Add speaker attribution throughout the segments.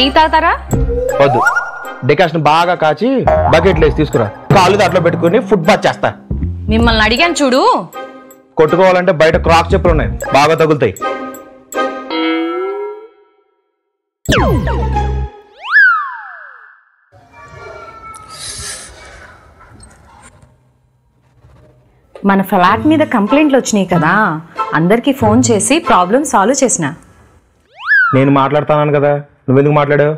Speaker 1: Tea తాగుతారా?
Speaker 2: వద్దు, decoction బాగా కాచి బకెట్లు వేసి తీసుకురా, కాళ్ళు దాంట్లో పెట్టుకుని ఫుట్ బాత్ చేస్తా.
Speaker 1: మిమ్మల్ని అడిగాను చూడు.
Speaker 2: కొట్టుకోవాలంటే బయట క్రాక్స్ చెప్పులు ఉన్నాయి, బాగా తగులుతాయి.
Speaker 1: మన ఫ్లాట్ మీద కంప్లైంట్లు వచ్చినాయి కదా, అందరికి ఫోన్ చేసి ప్రాబ్లం సాల్వ్ చేసిన.
Speaker 2: నేను మాట్లాడుతాను కదా, నువ్వెందుకు మాట్లాడావు?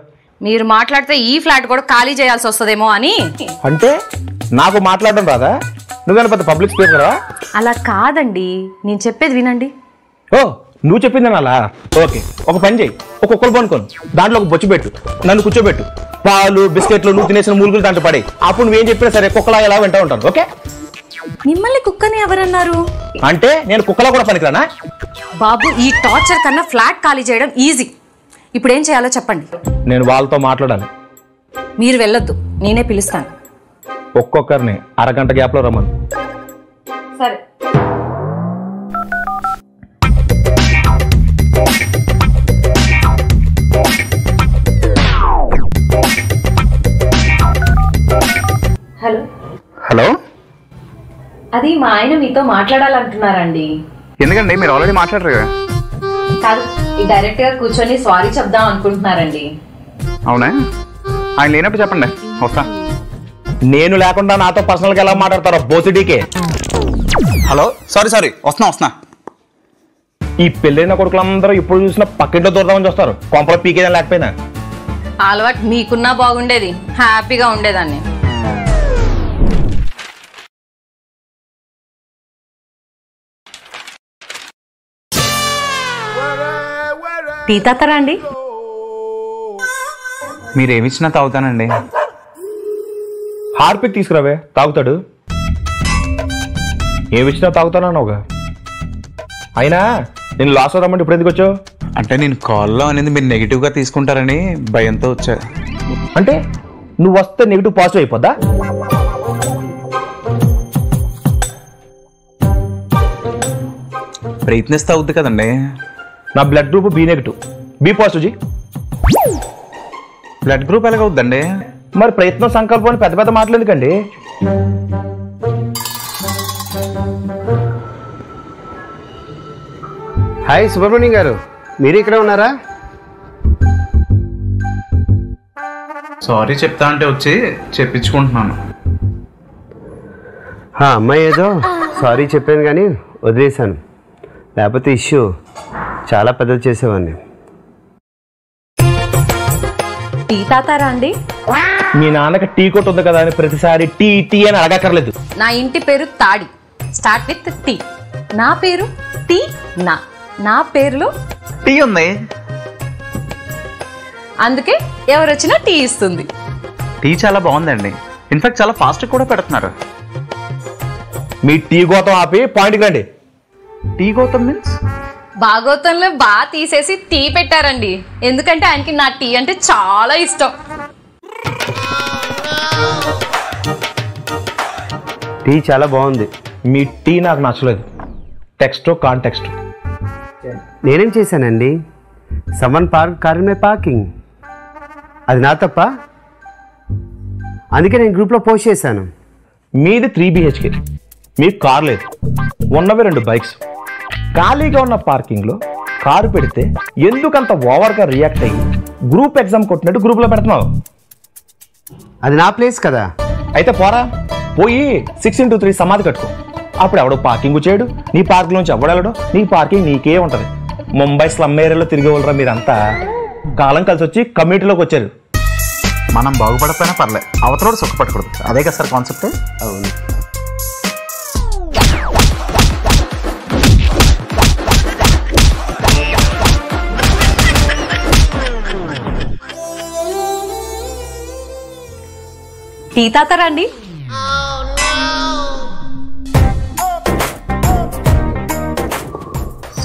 Speaker 1: మీరు మాట్లాడితే ఈ ఫ్లాట్ కూడా ఖాళీ చేయాల్సి వస్తుందేమో అని.
Speaker 2: అంటే నాకు మాట్లాడడం రాదా? నువ్వేనా పెద్ద పబ్లిక్ స్పీకరా?
Speaker 1: అలా కాదండి, నేను చెప్పేది వినండి.
Speaker 2: ఓ, నువ్వు చెప్పింది అలా? ఓకే, ఒక పని చేయి, ఒక కుక్కలు పనుకోను, దాంట్లో ఒక బొచ్చు పెట్టు, నన్ను కూర్చోబెట్టు, పాలు బిస్కెట్లు నువ్వు తినేసిన మూలుగులు దాంట్లో పడే, అప్పుడు నువ్వేం చెప్పినా సరే కుక్కలా ఎలా వింటా ఉంటాను. ఓకే?
Speaker 1: మిమ్మల్ని కుక్కని ఎవరన్నారు?
Speaker 2: అంటే నేను కుక్కలా కూడా పనికిరానా?
Speaker 1: బాబు, ఈ టార్చర్ కన్నా ఫ్లాట్ ఖాళీ చేయడం ఈజీ. ఇప్పుడు ఏం చేయాలో చెప్పండి.
Speaker 2: నేను వాళ్ళతో మాట్లాడాలి.
Speaker 1: మీరు వెళ్ళొద్దు, నేనే పిలుస్తాను.
Speaker 2: ఒక్కొక్కరిని అరగంట గ్యాప్ లో రమ్మను.
Speaker 1: సరే. హలో
Speaker 3: హలో,
Speaker 1: అది మా ఆయన మీతో మాట్లాడాలంటున్నారండి.
Speaker 3: ఎందుకండి? మీరు ఆల్రెడీ మాట్లాడరు కదా.
Speaker 1: కాదు, డైరెక్ట్ గా కూర్చొని సారీ చెప్దాం అనుకుంటున్నారండి.
Speaker 3: అవునా? ఆయన లేనప్పుడు చెప్పండి, వస్తా.
Speaker 2: నేను లేకుండా నాతో పర్సనల్ గా ఎలా మాట్లాడతారో బోసిడీకే.
Speaker 3: హలో, సారీ వస్తున్నా.
Speaker 2: ఈ పెళ్ళైన కొడుకులందరూ ఇప్పుడు చూసినా పక్కింట్లో దూరదామని చూస్తారు, కొంపలో పీకేదని లేకపోయినా.
Speaker 1: అలవాటు మీకున్నా బాగుండేది, హ్యాపీగా ఉండేదాన్ని. టీ తాతారా అండి?
Speaker 3: మీరేమిచ్చినా తాగుతానండి.
Speaker 2: హార్పిక్ తీసుకురావే, తాగుతాడు. ఏమిచ్చినా తాగుతానన్నావుగా. అయినా నేను లాస్ట్ రమ్మంటే ఇప్పుడు ఎందుకు వచ్చావు?
Speaker 3: అంటే నేను కాల్లో అనేది మీరు నెగిటివ్గా తీసుకుంటారని భయంతో వచ్చా.
Speaker 2: అంటే నువ్వు వస్తే నెగిటివ్ పాజిటివ్ అయిపోద్దా?
Speaker 3: ప్రయత్నిస్తే అవుద్ది కదండి.
Speaker 2: నా blood group B negative, B positive ji.
Speaker 3: Blood group ఎలాగవుద్దండి?
Speaker 2: మరి ప్రయత్నం సంకల్పం అని పెద్ద పెద్ద మాటలు ఎందుకండి?
Speaker 4: హాయ్ సుబ్రహ్మణ్యం గారు, మీరు ఇక్కడ ఉన్నారా?
Speaker 3: సారీ చెప్తా అంటే వచ్చి చెప్పించుకుంటున్నాను.
Speaker 4: అమ్మాయి ఏదో సారీ చెప్పాను కానీ వదిలేశాను, లేకపోతే ఇష్యూ చాలా పెద్దది చేసేవాడిని.
Speaker 1: టీ తాతారా అండి?
Speaker 2: మీ నాన్నకి టీ కొట్టు ఉంది కదా అని ప్రతిసారి టీ టీ అని అడగక్కర్లేదు.
Speaker 1: నా ఇంటి పేరు తాడి, స్టార్ట్ విత్ టీ. నా పేరు టీ. నా పేరులో
Speaker 3: టీ ఉంది,
Speaker 1: అందుకే ఎవరొచ్చినా టీ ఇస్తుంది.
Speaker 3: టీ చాలా బాగుందండి. ఇన్ఫాక్ట్ చాలా ఫాస్ట్ కూడా పెడుతున్నారు.
Speaker 2: మీ టీ గోతం ఆపి పాయింట్కి రండి.
Speaker 3: T Gautam means?
Speaker 1: భాగవతంలో బాగా తీసేసి టీ పెట్టారండి, ఎందుకంటే ఆయనకి నా టీ అంటే చాలా ఇష్టం.
Speaker 4: టీ చాలా బాగుంది.
Speaker 2: మీ టీ నాకు నచ్చలేదు. Text context.
Speaker 4: నేనేం చేశానండి? సమన్ పార్క్ కారణమే పార్కింగ్, అది నా తప్ప? అందుకే నేను గ్రూప్లో పోస్ట్ చేశాను.
Speaker 2: మీది 3 BHK, మీకు కార్ లేదు, ఉన్నవి 2 బైక్స్. ఖాళీగా ఉన్న పార్కింగ్లో కారు పెడితే ఎందుకంత ఓవర్గా రియాక్ట్ అయ్యి గ్రూప్ ఎగ్జామ్ కొట్టినట్టు గ్రూప్లో పెడుతున్నావు?
Speaker 4: అది నా ప్లేస్ కదా.
Speaker 2: అయితే పోరా, పోయి 6x3 సమాధి కట్టుకో. అప్పుడు ఎవడో పార్కింగ్ చేయడు, నీ పార్క్ నుంచి ఎవడెళ్ళడు, నీ పార్కింగ్ నీకే ఉంటుంది. ముంబై స్లమ్ ఏరియాలో తిరిగే వాళ్ళరా మీరంతా. కాలం కలిసి వచ్చి కమ్యూనిటీలోకి వచ్చారు.
Speaker 3: మనం బాగుపడకపోయినా పర్లేదు, అవతల సుఖపడకూడదు. అదే కదా సార్ కాన్సెప్ట్.
Speaker 4: అవును.
Speaker 1: టీ తాతారా అండి?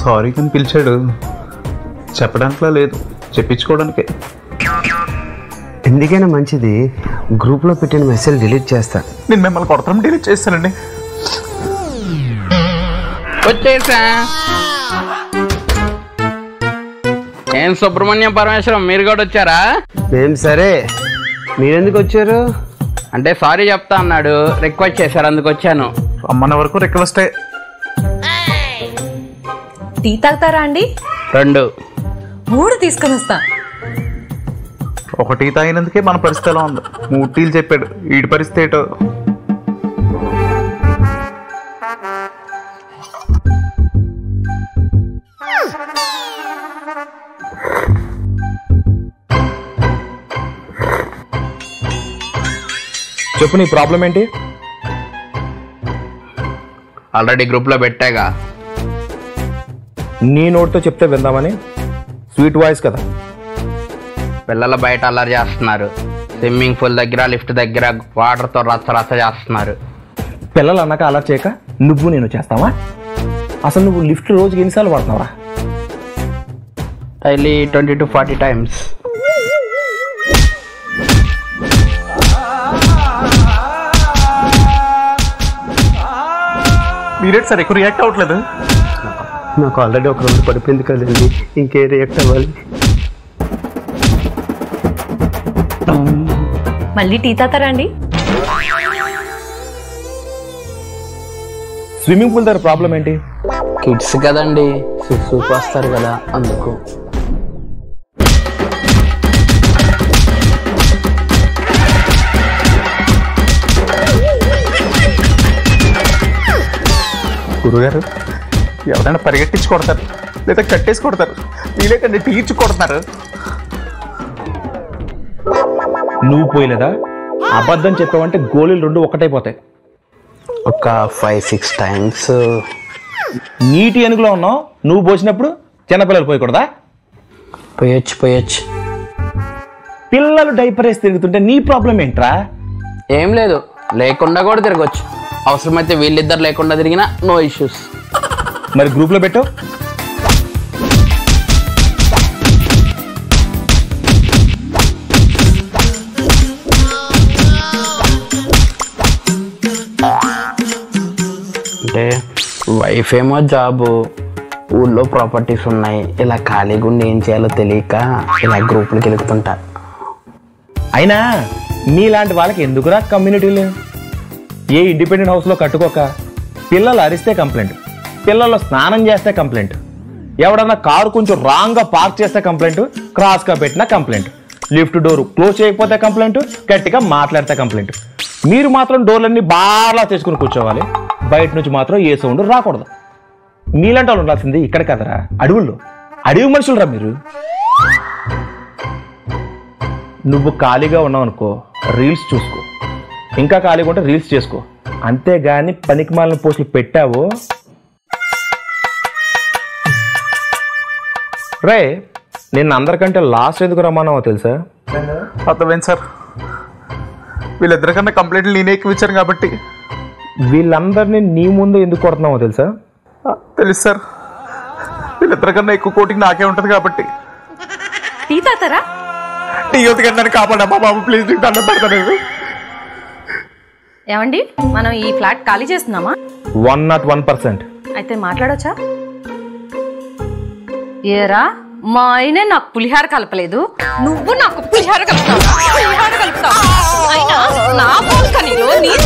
Speaker 3: సారీ కానీ పిలిచాడు, చెప్పడానికిలా లేదు, చెప్పించుకోవడానికే.
Speaker 4: ఎందుకైనా మంచిది గ్రూప్లో పెట్టిన మెసేజ్ డిలీట్ చేస్తా.
Speaker 3: నేను మిమ్మల్ని కొడతాను, డిలీట్ చేస్తానండి.
Speaker 5: వచ్చేసా. ఏం ఏం సుబ్రహ్మణ్యం పరమేశ్వరం మీరు కూడా వచ్చారా?
Speaker 4: మేము సరే, మీరెందుకు వచ్చారు?
Speaker 5: అంటే సారీ చెప్తా అన్నాడు, రిక్వెస్ట్ చేశారు, అందుకు వచ్చాను.
Speaker 3: అమ్మన్న వరకు రిక్వెస్టే.
Speaker 1: టీ తాగుతారా అండి?
Speaker 5: 2
Speaker 1: 3 తీసుకొని వస్తా.
Speaker 3: ఒక టీ తాగినందుకే మన పరిస్థితి ఎలా ఉంది. 3 టీలు చెప్పాడు, వీడి పరిస్థితి ఏటో.
Speaker 2: చెప్పు, నీ ప్రాబ్లం ఏంటి?
Speaker 5: ఆల్రెడీ గ్రూప్లో పెట్టాగా.
Speaker 2: నీ నోటితో చెప్తే విందామని. స్వీట్ వాయిస్ కదా.
Speaker 5: పిల్లలు బయట అల్లరి చేస్తున్నారు. స్విమ్మింగ్ పూల్ దగ్గర, లిఫ్ట్ దగ్గర వాటర్తో రచ్చ చేస్తున్నారు.
Speaker 2: పిల్లలు అన్నాక అలా చేయక నువ్వు నేను చేస్తావా? అసలు నువ్వు లిఫ్ట్ రోజుకి ఎన్నిసార్లు వాడుతున్నావా?
Speaker 5: Daily 20 to 40 times.
Speaker 3: మీరేంటి సార్ ఎక్కువ రియాక్ట్ అవ్వట్లేదు?
Speaker 4: నాకు ఆల్రెడీ ఒక రోజు పడిపోయింది కదండి, ఇంకే రియాక్ట్ అవ్వాలి?
Speaker 1: మళ్ళీ టీ తాగుతారా అండి?
Speaker 2: స్విమ్మింగ్ పూల్ దగ్గర ప్రాబ్లం ఏంటి?
Speaker 5: కిడ్స్ కదండి, సూప్ వస్తారు కదా, అందుకు.
Speaker 3: గురుగారు ఎవరైనా పరిగెట్టించి కొడతారు, లేదా కట్టేసి కొడతారు, వీలేకండి తీర్చి కొడతారు.
Speaker 2: నువ్వు పోయలేదా? అబద్ధం చెప్పావంటే గోళీలు 2 ఒకటైపోతాయి.
Speaker 5: ఒక 5-6 times.
Speaker 2: నీటి ఎనుగులో ఉన్నావు, నువ్వు పోసినప్పుడు చిన్నపిల్లలు పోయకూడదా?
Speaker 5: పోయొచ్చు.
Speaker 2: పిల్లలు డైపర్ వేసి తిరుగుతుంటే నీ ప్రాబ్లం ఏంట్రా?
Speaker 5: ఏం లేదు, లేకుండా కూడా తిరగచ్చు. అవసరమైతే వీళ్ళిద్దరు లేకుండా తిరిగినా నో ఇష్యూస్.
Speaker 2: మరి గ్రూప్లో పెట్టు.
Speaker 5: అంటే వైఫ్ ఏమో జాబు, ఊళ్ళో ప్రాపర్టీస్ ఉన్నాయి. ఇలా ఖాళీగా ఉండి ఏం చేయాలో తెలియక ఇలా గ్రూపులకి వెళుతుంటా.
Speaker 2: అయినా మీలాంటి వాళ్ళకి ఎందుకురా కమ్యూనిటీలు? ఏ ఇండిపెండెంట్ హౌస్లో కట్టుకోక పిల్లలు అరిస్తే కంప్లైంట్, పిల్లలు స్నానం చేస్తే కంప్లైంట్, ఎవడన్నా కారు కొంచెం రాంగ్గా పార్క్ చేస్తే కంప్లైంట్, క్రాస్గా పెట్టిన కంప్లైంట్, లిఫ్ట్ డోర్ క్లోజ్ చేయకపోతే కంప్లైంట్, గట్టిగా మాట్లాడితే కంప్లైంట్. మీరు మాత్రం డోర్లన్నీ బాగా తెచ్చుకుని కూర్చోవాలి, బయట నుంచి మాత్రం ఏ సౌండ్ రాకూడదు. మీలాంటి వాళ్ళు ఉండాల్సింది ఇక్కడ కదరా, అడవుల్లో. అడవి మనుషులరా మీరు. నువ్వు ఖాళీగా ఉన్నావు అనుకో, రీల్స్ చూసుకో. ఇంకా ఖాళీగా ఉంటే రీల్స్ చేసుకో. అంతేగాని పనికిమాలిన పోస్టులు పెట్టావో రే, నేను అందరికంటే లాస్ట్ ఎందుకు రమ్మన్నావో తెలుసా?
Speaker 3: అర్థమైంది సార్, వీళ్ళిద్దరికన్నా కంప్లైంట్లు నేనే ఎక్కువ ఇచ్చాను కాబట్టి.
Speaker 2: వీళ్ళందరినీ నీ ముందు ఎందుకు కొడుతున్నావో తెలుసా?
Speaker 3: తెలుసు సార్, వీళ్ళిద్దరికన్నా ఎక్కువ కోటింగ్ నాకే ఉంటుంది కాబట్టి.
Speaker 1: టీ తాగుతారా?
Speaker 3: టీ వద్దుకన్నా కాపాడమ్మా బాబు, ప్లీజ్ నీకు దండం పెడతాను.
Speaker 1: ఏమండి, మనం ఈ ఫ్లాట్ ఖాళీ చేస్తున్నామా?
Speaker 2: 101%.
Speaker 1: అయితే మాట్లాడొచ్చా? ఏరా, మా ఆయనే నాకు పులిహార కలపలేదు, నువ్వు నాకు పులిహార కలుపుతావా? అయినా నా బాల్కనీలో నేను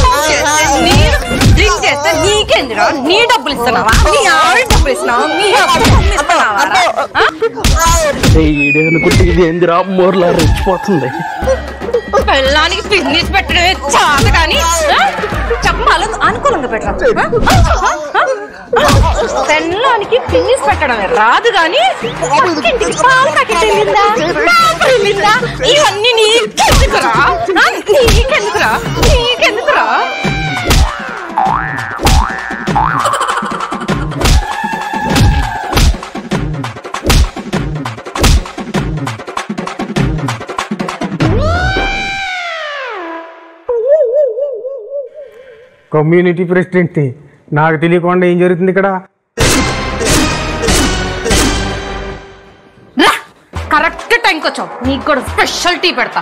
Speaker 1: డ్రింక్ చేస్తే నీకేందిరా? నీ డబ్బులు ఇస్తున్నావా? నీ ఆవిడ డబ్బులు ఇస్తున్నావా? నీ
Speaker 5: అనుకుంటే ఇది ఏందిరా, మోర్లా రెచ్చిపోతుంది.
Speaker 1: పెళ్ళానికి బిజినెస్ పెట్టడమే చాలు కానీ చెప్పాలి అనుకూలంగా పెట్టరా? పెళ్ళానికి బిజినెస్ పెట్టడమే రాదు కానీ పక్కింటికి పాలు ప్యాకెట్ వెళ్ళిందా, పాలు వెళ్ళిందా, ఇవన్నీ నీకెందుకురా? నీకెందుకురా?
Speaker 6: కమ్యూనిటీ ప్రెసిడెంట్, నాకు తెలియకుండా ఏం జరుగుతుంది ఇక్కడ?
Speaker 1: కరెక్ట్ టైంకి వచ్చావు, నీకు కూడా స్పెషల్ టీ పెడతా.